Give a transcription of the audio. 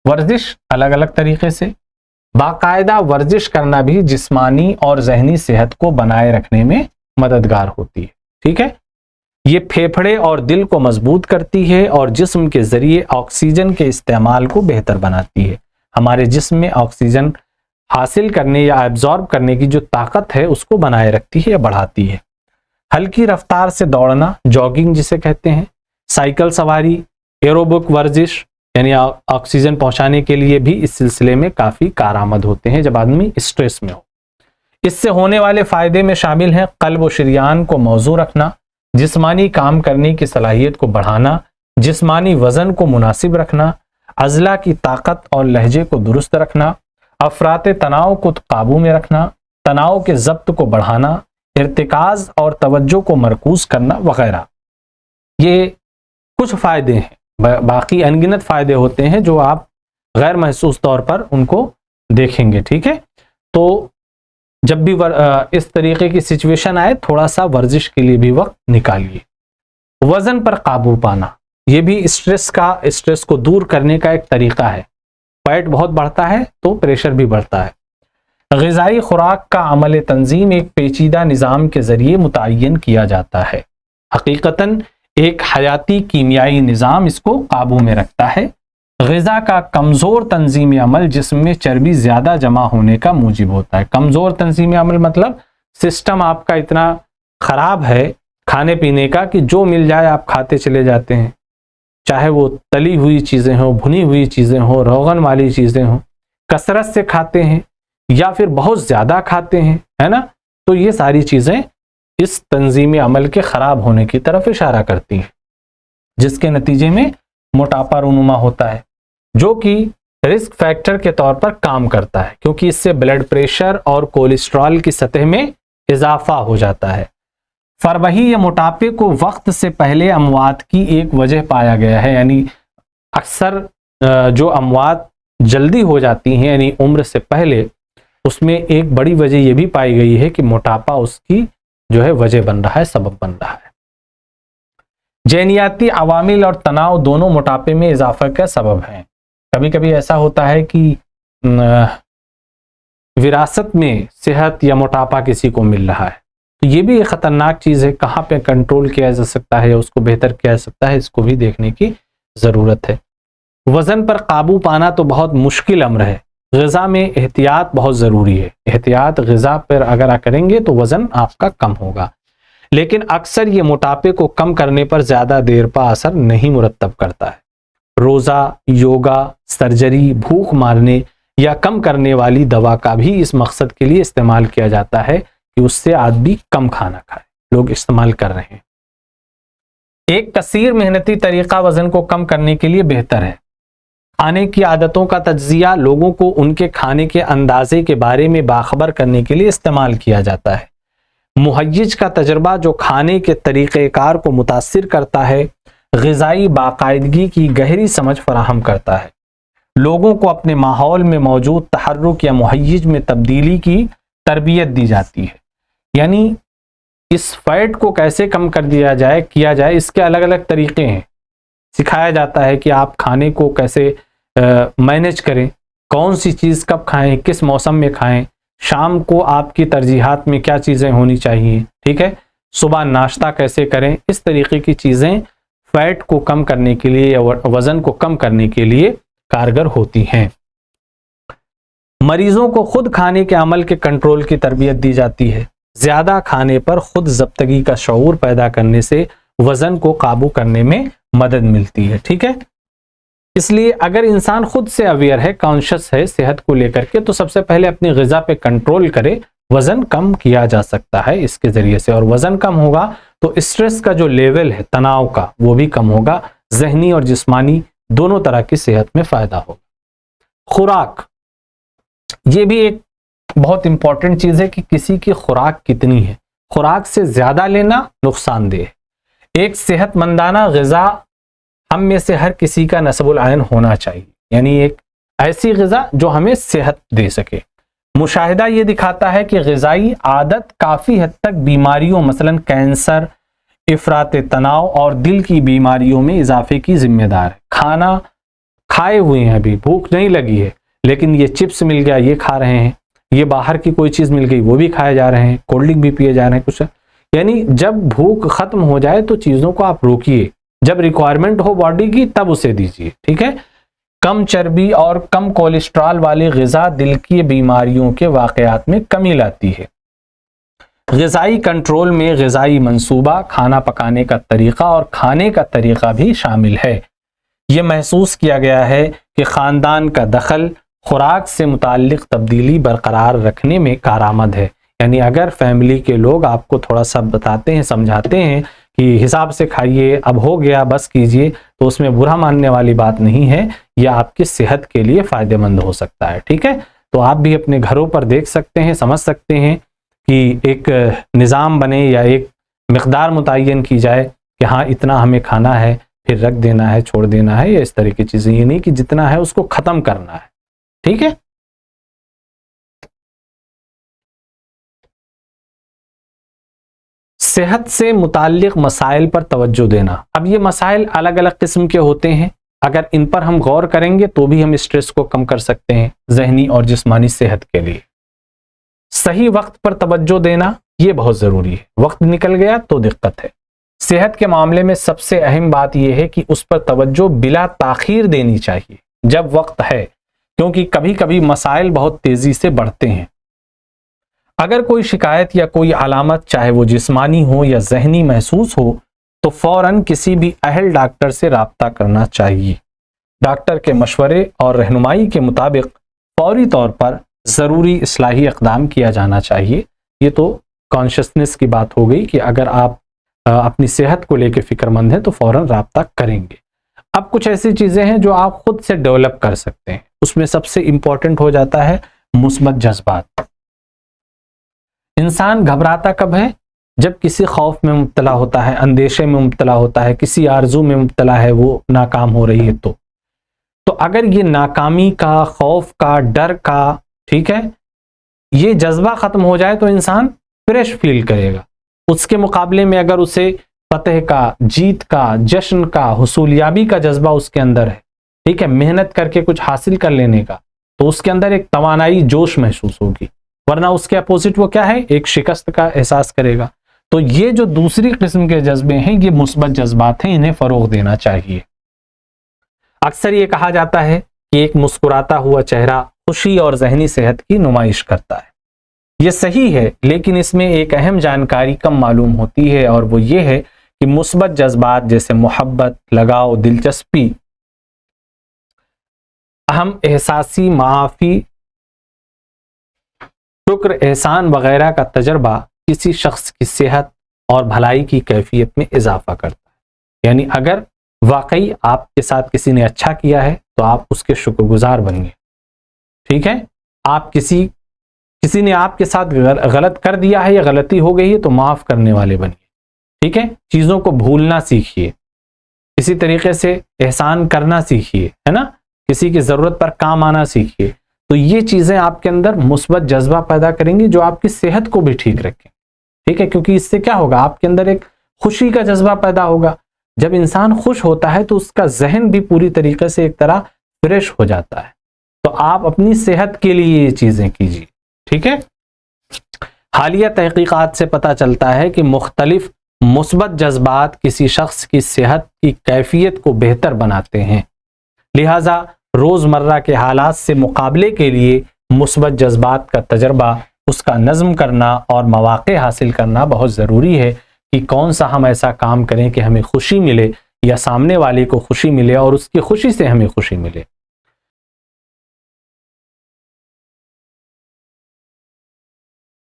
ورزش الگ الگ طریقے سے، باقاعدہ ورزش کرنا بھی جسمانی اور ذہنی صحت کو بنائے رکھنے میں مددگار ہوتی ہے، ٹھیک ہے۔ یہ پھیپھڑے اور دل کو مضبوط کرتی ہے اور جسم کے ذریعے آکسیجن کے استعمال کو بہتر بناتی ہے۔ ہمارے جسم میں آکسیجن حاصل کرنے یا ایبزارب کرنے کی جو طاقت ہے اس کو بنائے رکھتی ہے یا بڑھاتی ہے۔ ہلکی رفتار سے دوڑنا، جاگنگ جسے کہتے ہیں، سائیکل سواری، ایروبک ورزش یعنی آکسیجن پہنچانے کے لیے بھی اس سلسلے میں کافی کارآمد ہوتے ہیں جب آدمی اسٹریس میں ہو۔ اس سے ہونے والے فائدے میں شامل ہیں قلب و شریان کو موزوں رکھنا، جسمانی کام کرنے کی صلاحیت کو بڑھانا، جسمانی وزن کو مناسب رکھنا، عضلہ کی طاقت اور لہجے کو درست رکھنا، افراط تناؤ کو قابو میں رکھنا، تناؤ کے ضبط کو بڑھانا، ارتکاز اور توجہ کو مرکوز کرنا وغیرہ۔ یہ کچھ فائدے ہیں، باقی انگنت فائدے ہوتے ہیں جو آپ غیر محسوس طور پر ان کو دیکھیں گے، ٹھیک ہے۔ تو جب بھی اس طریقے کی سچویشن آئے تھوڑا سا ورزش کے لیے بھی وقت نکالیے۔ وزن پر قابو پانا، یہ بھی اسٹریس کو دور کرنے کا ایک طریقہ ہے۔ فیٹ بہت بڑھتا ہے تو پریشر بھی بڑھتا ہے۔ غذائی خوراک کا عمل تنظیم ایک پیچیدہ نظام کے ذریعے متعین کیا جاتا ہے۔ حقیقتاً ایک حیاتی کیمیائی نظام اس کو قابو میں رکھتا ہے۔ غذا کا کمزور تنظیم عمل جسم میں چربی زیادہ جمع ہونے کا موجب ہوتا ہے۔ کمزور تنظیم عمل مطلب سسٹم آپ کا اتنا خراب ہے کھانے پینے کا کہ جو مل جائے آپ کھاتے چلے جاتے ہیں، چاہے وہ تلی ہوئی چیزیں ہوں، بھنی ہوئی چیزیں ہوں، روغن والی چیزیں ہوں، کثرت سے کھاتے ہیں یا پھر بہت زیادہ کھاتے ہیں، ہے نا؟ تو یہ ساری چیزیں اس تنظیم عمل کے خراب ہونے کی طرف اشارہ کرتی ہیں، جس کے نتیجے میں موٹاپا رونما ہوتا ہے، جو کہ رسک فیکٹر کے طور پر کام کرتا ہے، کیونکہ اس سے بلڈ پریشر اور کولیسٹرول کی سطح میں اضافہ ہو جاتا ہے۔ فربہی یا موٹاپے کو وقت سے پہلے اموات کی ایک وجہ پایا گیا ہے، یعنی اکثر جو اموات جلدی ہو جاتی ہیں یعنی عمر سے پہلے، اس میں ایک بڑی وجہ یہ بھی پائی گئی ہے کہ موٹاپا اس کی جو ہے وجہ بن رہا ہے، سبب بن رہا ہے۔ جینیاتی عوامل اور تناؤ دونوں موٹاپے میں اضافہ کا سبب ہیں۔ کبھی کبھی ایسا ہوتا ہے کہ وراثت میں صحت یا موٹاپا کسی کو مل رہا ہے، تو یہ بھی ایک خطرناک چیز ہے، کہاں پہ کنٹرول کیا جا سکتا ہے، اس کو بہتر کیا جا سکتا ہے، اس کو بھی دیکھنے کی ضرورت ہے۔ وزن پر قابو پانا تو بہت مشکل امر ہے، غذا میں احتیاط بہت ضروری ہے۔ احتیاط غذا پر اگر کریں گے تو وزن آپ کا کم ہوگا، لیکن اکثر یہ موٹاپے کو کم کرنے پر زیادہ دیر پا اثر نہیں مرتب کرتا ہے۔ روزہ، یوگا، سرجری، بھوک مارنے یا کم کرنے والی دوا کا بھی اس مقصد کے لیے استعمال کیا جاتا ہے کہ اس سے آدمی کم کھانا کھائے، لوگ استعمال کر رہے ہیں۔ ایک کثیر محنتی طریقہ وزن کو کم کرنے کے لیے بہتر ہے۔ کھانے کی عادتوں کا تجزیہ لوگوں کو ان کے کھانے کے اندازے کے بارے میں باخبر کرنے کے لیے استعمال کیا جاتا ہے۔ مہیج کا تجربہ جو کھانے کے طریقہ کار کو متاثر کرتا ہے، غذائی باقاعدگی کی گہری سمجھ فراہم کرتا ہے۔ لوگوں کو اپنے ماحول میں موجود تحرک یا مہیج میں تبدیلی کی تربیت دی جاتی ہے، یعنی اس فیٹ کو کیسے کم کیا جائے اس کے الگ الگ طریقے ہیں۔ سکھایا جاتا ہے کہ آپ کھانے کو کیسے مینیج کریں، کون سی چیز کب کھائیں، کس موسم میں کھائیں، شام کو آپ کی ترجیحات میں کیا چیزیں ہونی چاہیے، ٹھیک ہے، صبح ناشتہ کیسے کریں، اس طریقے کی چیزیں فیٹ کو کم کرنے کے لیے یا وزن کو کم کرنے کے لیے کارگر ہوتی ہیں۔ مریضوں کو خود کھانے کے عمل کے کنٹرول کی تربیت دی جاتی ہے۔ زیادہ کھانے پر خود ضبطگی کا شعور پیدا کرنے سے وزن کو قابو کرنے میں مدد ملتی ہے، ٹھیک ہے۔ اس لیے اگر انسان خود سے اویئر ہے، کانشس ہے صحت کو لے کر کے، تو سب سے پہلے اپنی غذا پہ کنٹرول کرے، وزن کم کیا جا سکتا ہے اس کے ذریعے سے، اور وزن کم ہوگا تو اسٹریس کا جو لیول ہے تناؤ کا وہ بھی کم ہوگا، ذہنی اور جسمانی دونوں طرح کی صحت میں فائدہ ہوگا۔ خوراک، یہ بھی ایک بہت امپورٹنٹ چیز ہے کہ کسی کی خوراک کتنی ہے۔ خوراک سے زیادہ لینا نقصان دہ ہے۔ ایک صحت مندانہ غذا ہم میں سے ہر کسی کا نصب العین ہونا چاہیے، یعنی ایک ایسی غذا جو ہمیں صحت دے سکے۔ مشاہدہ یہ دکھاتا ہے کہ غذائی عادت کافی حد تک بیماریوں مثلا کینسر، افراط تناؤ اور دل کی بیماریوں میں اضافے کی ذمہ دار ہے۔ کھانا کھائے ہوئے ہیں, ابھی بھوک نہیں لگی ہے, لیکن یہ چپس مل گیا یہ کھا رہے ہیں, یہ باہر کی کوئی چیز مل گئی وہ بھی کھائے جا رہے ہیں, کولڈ ڈرنک بھی پیے جا رہے ہیں کچھ. یعنی جب بھوک ختم ہو جائے تو چیزوں کو آپ روکیے, جب ریکوائرمنٹ ہو باڈی کی تب اسے دیجیے, ٹھیک ہے. کم چربی اور کم کولیسٹرول والی غذا دل کی بیماریوں کے واقعات میں کمی لاتی ہے. غذائی کنٹرول میں غذائی منصوبہ, کھانا پکانے کا طریقہ اور کھانے کا طریقہ بھی شامل ہے. یہ محسوس کیا گیا ہے کہ خاندان کا دخل خوراک سے متعلق تبدیلی برقرار رکھنے میں کارآمد ہے. یعنی اگر فیملی کے لوگ آپ کو تھوڑا سا بتاتے ہیں, سمجھاتے ہیں کہ حساب سے کھائیے, اب ہو گیا بس کیجئے, تو اس میں برا ماننے والی بات نہیں ہے, یہ آپ کی صحت کے لیے فائدہ مند ہو سکتا ہے, ٹھیک ہے. تو آپ بھی اپنے گھروں پر دیکھ سکتے ہیں, سمجھ سکتے ہیں کہ ایک نظام بنے یا ایک مقدار متعین کی جائے کہ ہاں اتنا ہمیں کھانا ہے, پھر رکھ دینا ہے, چھوڑ دینا ہے, یا اس طرح کی چیزیں. یہ نہیں کہ جتنا ہے اس کو ختم کرنا ہے, ٹھیک ہے. صحت سے متعلق مسائل پر توجہ دینا. اب یہ مسائل الگ الگ قسم کے ہوتے ہیں, اگر ان پر ہم غور کریں گے تو بھی ہم اسٹریس کو کم کر سکتے ہیں ذہنی اور جسمانی صحت کے لیے. صحیح وقت پر توجہ دینا یہ بہت ضروری ہے, وقت نکل گیا تو دقت ہے. صحت کے معاملے میں سب سے اہم بات یہ ہے کہ اس پر توجہ بلا تاخیر دینی چاہیے جب وقت ہے, کیونکہ کبھی کبھی مسائل بہت تیزی سے بڑھتے ہیں. اگر کوئی شکایت یا کوئی علامت چاہے وہ جسمانی ہو یا ذہنی محسوس ہو تو فوراً کسی بھی اہل ڈاکٹر سے رابطہ کرنا چاہیے. ڈاکٹر کے مشورے اور رہنمائی کے مطابق فوری طور پر ضروری اصلاحی اقدام کیا جانا چاہیے. یہ تو کانشسنس کی بات ہو گئی کہ اگر آپ اپنی صحت کو لے کے فکر مند ہیں تو فوراً رابطہ کریں گے. اب کچھ ایسی چیزیں ہیں جو آپ خود سے ڈیولپ کر سکتے ہیں. اس میں سب سے امپورٹنٹ ہو جاتا ہے مثبت جذبات. انسان گھبراتا کب ہے؟ جب کسی خوف میں مبتلا ہوتا ہے, اندیشے میں مبتلا ہوتا ہے, کسی آرزو میں مبتلا ہے, وہ ناکام ہو رہی ہے. تو اگر یہ ناکامی کا, خوف کا, ڈر کا, ٹھیک ہے, یہ جذبہ ختم ہو جائے تو انسان فریش فیل کرے گا. اس کے مقابلے میں اگر اسے فتح کا, جیت کا, جشن کا, حصولیابی کا جذبہ اس کے اندر ہے, ٹھیک ہے, محنت کر کے کچھ حاصل کر لینے کا, تو اس کے اندر ایک توانائی, جوش محسوس ہوگی. ورنہ اس کے اپوزٹ وہ کیا ہے, ایک شکست کا احساس کرے گا. تو یہ جو دوسری قسم کے جذبے ہیں یہ مثبت جذبات ہیں, انہیں فروغ دینا چاہیے. اکثر یہ کہا جاتا ہے کہ ایک مسکراتا ہوا چہرہ خوشی اور ذہنی صحت کی نمائش کرتا ہے. یہ صحیح ہے, لیکن اس میں ایک اہم جانکاری کم معلوم ہوتی ہے, اور وہ یہ ہے کہ مثبت جذبات جیسے محبت, لگاؤ, دلچسپی, اہم احساسی, معافی, شکر, احسان وغیرہ کا تجربہ کسی شخص کی صحت اور بھلائی کی کیفیت میں اضافہ کرتا ہے. یعنی اگر واقعی آپ کے ساتھ کسی نے اچھا کیا ہے تو آپ اس کے شکر گزار بنیے, ٹھیک ہے. آپ کسی نے آپ کے ساتھ غلط کر دیا ہے یا غلطی ہو گئی ہے تو معاف کرنے والے بنیے, ٹھیک ہے. چیزوں کو بھولنا سیکھیے, کسی طریقے سے احسان کرنا سیکھیے, ہے نا, کسی کی ضرورت پر کام آنا سیکھیے. تو یہ چیزیں آپ کے اندر مثبت جذبہ پیدا کریں گی جو آپ کی صحت کو بھی ٹھیک رکھیں, ٹھیک ہے. کیونکہ اس سے کیا ہوگا, آپ کے اندر ایک خوشی کا جذبہ پیدا ہوگا. جب انسان خوش ہوتا ہے تو اس کا ذہن بھی پوری طریقے سے ایک طرح فریش ہو جاتا ہے. تو آپ اپنی صحت کے لیے یہ چیزیں کیجیے, ٹھیک ہے. حالیہ تحقیقات سے پتہ چلتا ہے کہ مختلف مثبت جذبات کسی شخص کی صحت کی کیفیت کو بہتر بناتے ہیں. لہذا روزمرہ کے حالات سے مقابلے کے لیے مثبت جذبات کا تجربہ, اس کا نظم کرنا اور مواقع حاصل کرنا بہت ضروری ہے کہ کون سا ہم ایسا کام کریں کہ ہمیں خوشی ملے یا سامنے والے کو خوشی ملے اور اس کی خوشی سے ہمیں خوشی ملے.